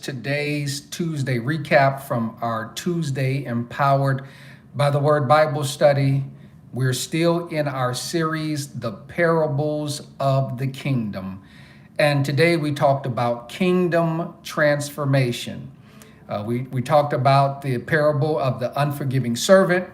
today's Tuesday recap from our Tuesday Empowered by the Word Bible study. We're still in our series, The Parables of the Kingdom. And today we talked about kingdom transformation. We talked about the parable of the unforgiving servant.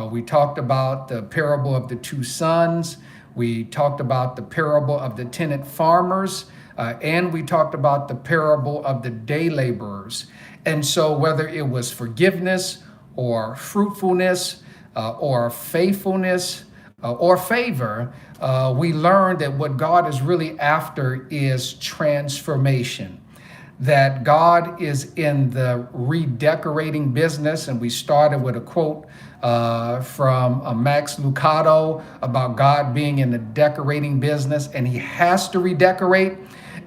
We talked about the parable of the two sons. We talked about the parable of the tenant farmers. And we talked about the parable of the day laborers. And so whether it was forgiveness or fruitfulness or faithfulness or favor, we learned that what God is really after is transformation. That God is in the redecorating business. And we started with a quote from Max Lucado about God being in the decorating business, and he has to redecorate.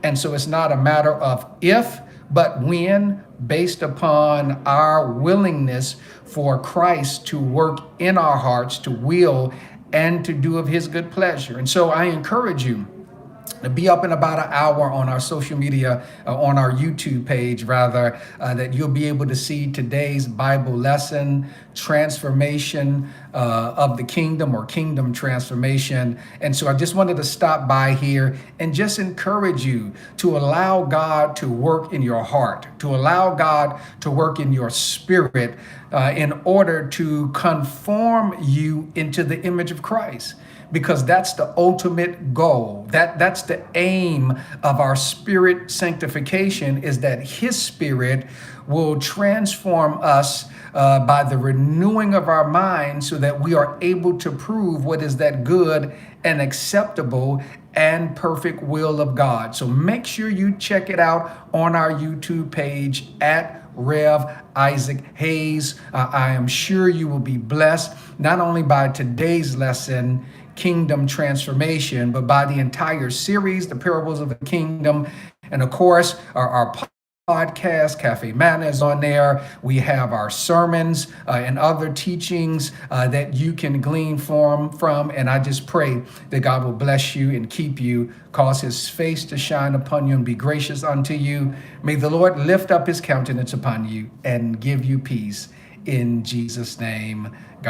And so it's not a matter of if, but when, based upon our willingness for Christ to work in our hearts, to will and to do of his good pleasure. And so I encourage you to be up in about an hour on our social media, on our YouTube page, rather, that you'll be able to see today's Bible lesson, transformation of the kingdom, or kingdom transformation. And so I just wanted to stop by here and just encourage you to allow God to work in your heart, to allow God to work in your spirit in order to conform you into the image of Christ. Because that's the ultimate goal. That's the aim of our spirit sanctification, is that his spirit will transform us by the renewing of our minds, so that we are able to prove what is that good and acceptable and perfect will of God. So make sure you check it out on our YouTube page at Rev Isaac Hayes. I am sure you will be blessed, not only by today's lesson, Kingdom Transformation, but by the entire series, The Parables of the Kingdom. And of course, our podcast, Cafe Manna, is on there. We have our sermons and other teachings that you can glean from. And I just pray that God will bless you and keep you, cause his face to shine upon you and be gracious unto you. May the Lord lift up his countenance upon you and give you peace. In Jesus' name, God.